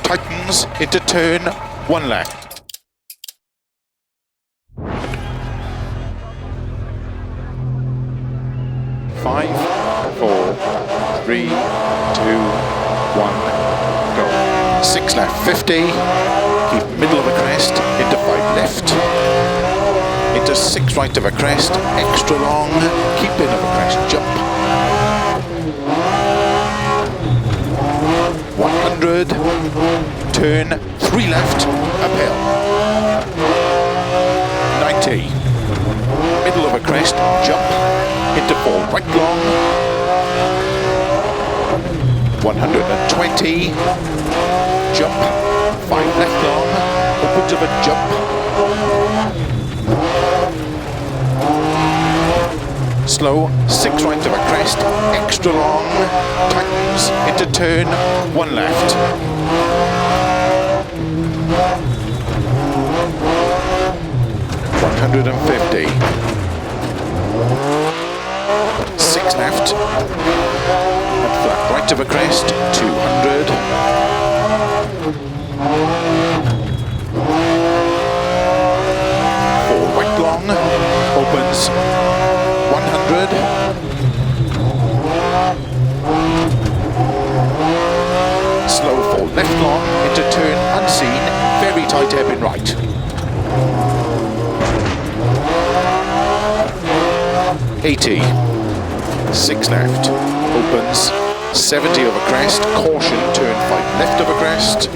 tightens into turn 1 left. Five, 4, 3, 2, 1, go. 6 left, 50. Keep middle of a crest into 5 left. Into 6 right of a crest, extra long. Keep in of a crest, jump. 100. Turn 3 left, uphill. 90. Middle of a crest, jump. Into 4 right long. 120. Jump. 5 left long. Opens of a jump. Slow. 6 right of a crest. Extra long. Tightens into turn 1 left. 150. 6 left, and flat right of a crest, 200. 4 right long, opens, 100. Slow 4 left long, into turn unseen, very tight ebb in right. 80. 6 left, opens, 70 over crest, caution, turn 5 left over crest,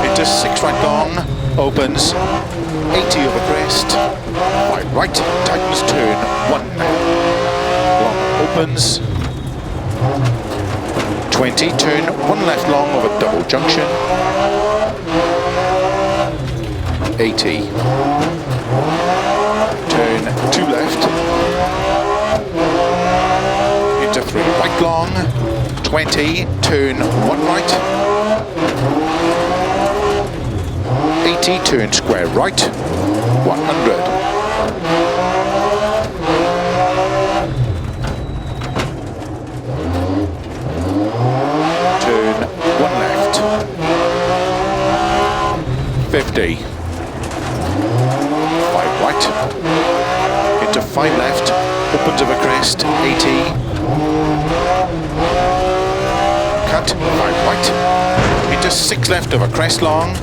into 6 right long, opens, 80 over crest, 5 right, tightens, turn 1 long, opens, 20, turn 1 left long over double junction, 80, turn 2 left, into 3 right long, 20, turn 1 right, 80, turn square right, 100. Turn 1 left, 50, 5 right, into 5 left, opens of a crest, 80, cut, 5 right, into 6 left of a crest long,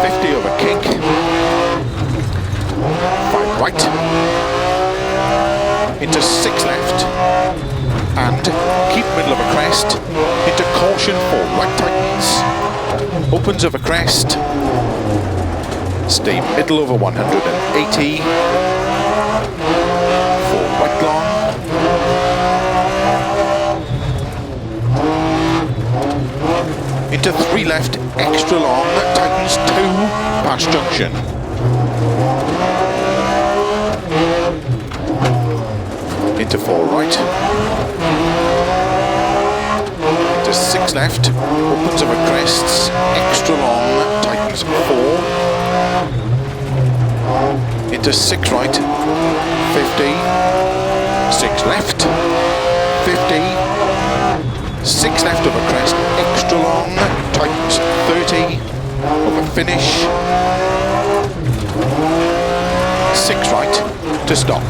50 over kink, 5 right, into 6 left, and keep middle of a crest, into caution 4 right tightens, opens of a crest, stay middle over 180, 4 right long, into 3 left, extra long, tightens 2, past junction. Into 4 right, into 6 left, opens of a crests, extra long, tightens 4, into 6 right, 50, 6 left, 50, 6 left of a crest, extra long, tightens 30, over finish, 6 right to stop.